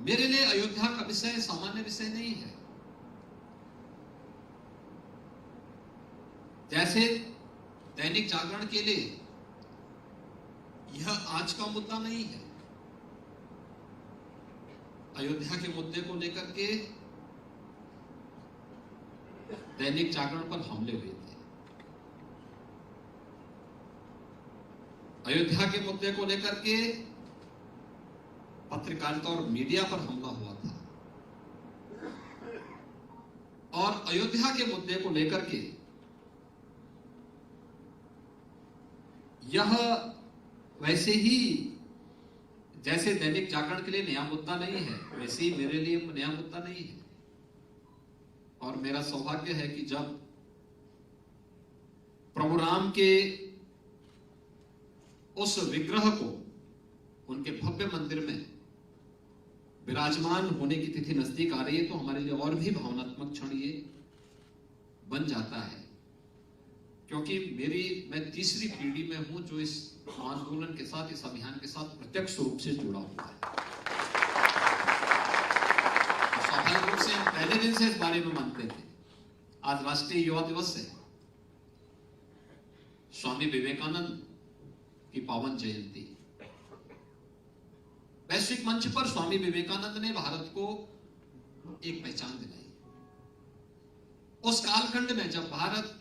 मेरे लिए अयोध्या का विषय सामान्य विषय नहीं है। जैसे दैनिक जागरण के लिए यह आज का मुद्दा नहीं है। अयोध्या के मुद्दे को लेकर के दैनिक जागरण पर हमले हुए थे। अयोध्या के मुद्दे को लेकर के पत्रकारिता और मीडिया पर हमला हुआ था। और अयोध्या के मुद्दे को लेकर के यह वैसे ही जैसे दैनिक जागरण के लिए नया मुद्दा नहीं है, वैसे ही मेरे लिए नया मुद्दा नहीं है। और मेरा सौभाग्य है कि जब प्रभु राम के उस विग्रह को उनके भव्य मंदिर में विराजमान होने की तिथि नजदीक आ रही है, तो हमारे लिए और भी भावनात्मक क्षण ये बन जाता है। क्योंकि मैं तीसरी पीढ़ी में हूं जो इस आंदोलन के साथ, इस अभियान के साथ प्रत्यक्ष रूप से जुड़ा हुआ है। स्वाभाविक रूप से हम पहले दिन से इस बारे में मानते थे। आज राष्ट्रीय युवा दिवस है, स्वामी विवेकानंद की पावन जयंती। वैश्विक मंच पर स्वामी विवेकानंद ने भारत को एक पहचान दिलाई। उस कालखंड में जब भारत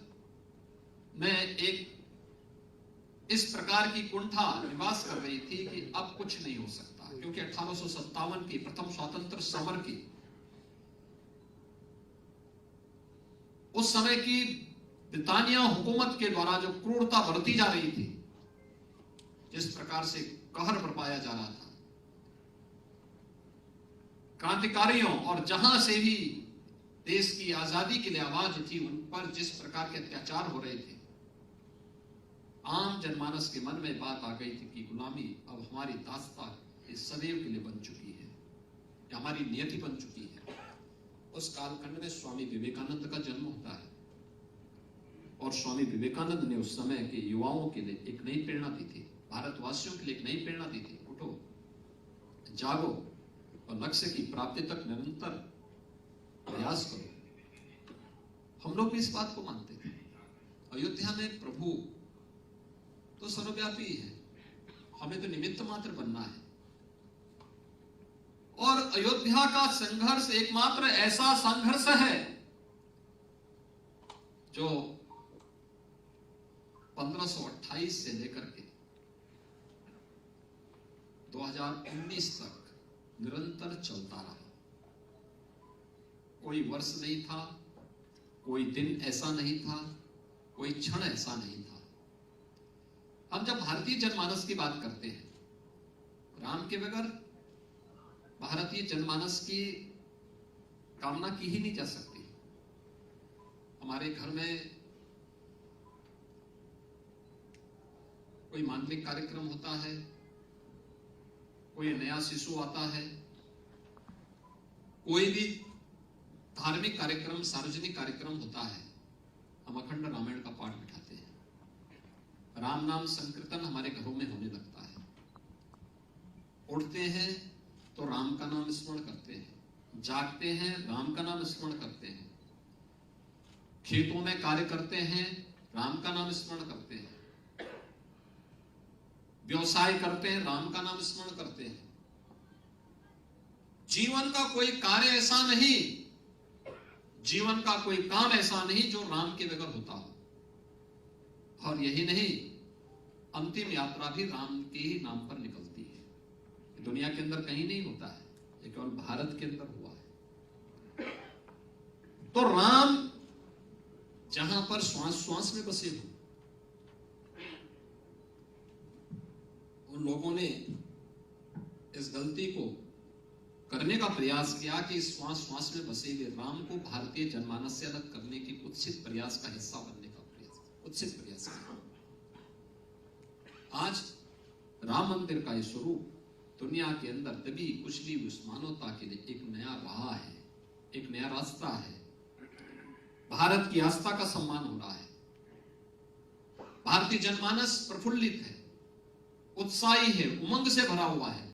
में एक इस प्रकार की कुंठा निवास कर रही थी कि अब कुछ नहीं हो सकता, क्योंकि 1857 की प्रथम स्वतंत्र समर की उस समय की ब्रिटानिया हुकूमत के द्वारा जो क्रूरता बरती जा रही थी, जिस प्रकार से कहर बरपाया जा रहा था, क्रांतिकारियों और जहां से भी देश की आजादी के लिए आवाज उठी, उन पर जिस प्रकार के अत्याचार हो रहे थे, आम जनमानस के मन में बात आ गई थी कि गुलामी अब हमारी दास्तां सदैव के लिए बन चुकी है, हमारी नियति बन चुकी है। उस कालखंड में स्वामी विवेकानंद का जन्म होता है और स्वामी विवेकानंद ने उस समय के युवाओं के लिए एक नई प्रेरणा दी थी, भारतवासियों के लिए एक नई प्रेरणा दी थी। उठो, जागो और लक्ष्य की प्राप्ति तक निरंतर प्रयास करो। हम लोग भी इस बात को मानते थे। अयोध्या में प्रभु तो सर्वव्यापी है, हमें तो निमित्त मात्र बनना है। और अयोध्या का संघर्ष एकमात्र ऐसा संघर्ष है जो 1528 से लेकर के 2019 तक निरंतर चलता रहा। कोई वर्ष नहीं था, कोई दिन ऐसा नहीं था, कोई क्षण ऐसा नहीं था। हम जब भारतीय जनमानस की बात करते हैं, राम के बगैर भारतीय जनमानस की कामना की ही नहीं जा सकती। हमारे घर में कोई मांगलिक कार्यक्रम होता है, कोई नया शिशु आता है, कोई भी धार्मिक कार्यक्रम, सार्वजनिक कार्यक्रम होता है, हम अखंड रामायण का पाठ बिठाते हैं। राम नाम संकीर्तन हमारे घरों में होने लगता है। उठते हैं तो राम का नाम स्मरण करते हैं, जागते हैं राम का नाम स्मरण करते हैं, खेतों में कार्य करते हैं राम का नाम स्मरण करते हैं, व्यवसाय करते हैं राम का नाम स्मरण करते हैं। जीवन का कोई कार्य ऐसा नहीं, जीवन का कोई काम ऐसा नहीं जो राम के बगैर होता हो। और यही नहीं, अंतिम यात्रा भी राम के ही नाम पर निकलती है। दुनिया के अंदर कहीं नहीं होता है, ये केवल भारत के अंदर हुआ है। तो राम जहां पर श्वास श्वास में बसे हो, उन लोगों ने इस गलती को करने का प्रयास किया कि श्वास श्वास में बसे हुए राम को भारतीय जनमानस से अलग करने की कुत्सित प्रयास का हिस्सा बनने का प्रयास, कुत्सित प्रयास किया। आज राम मंदिर का ये स्वरूप दुनिया के अंदर दबी कुचली उस मानवता के लिए एक नया राह है, एक नया रास्ता है। भारत की आस्था का सम्मान हो रहा है। भारतीय जनमानस प्रफुल्लित है, उत्साही है, उमंग से भरा हुआ है।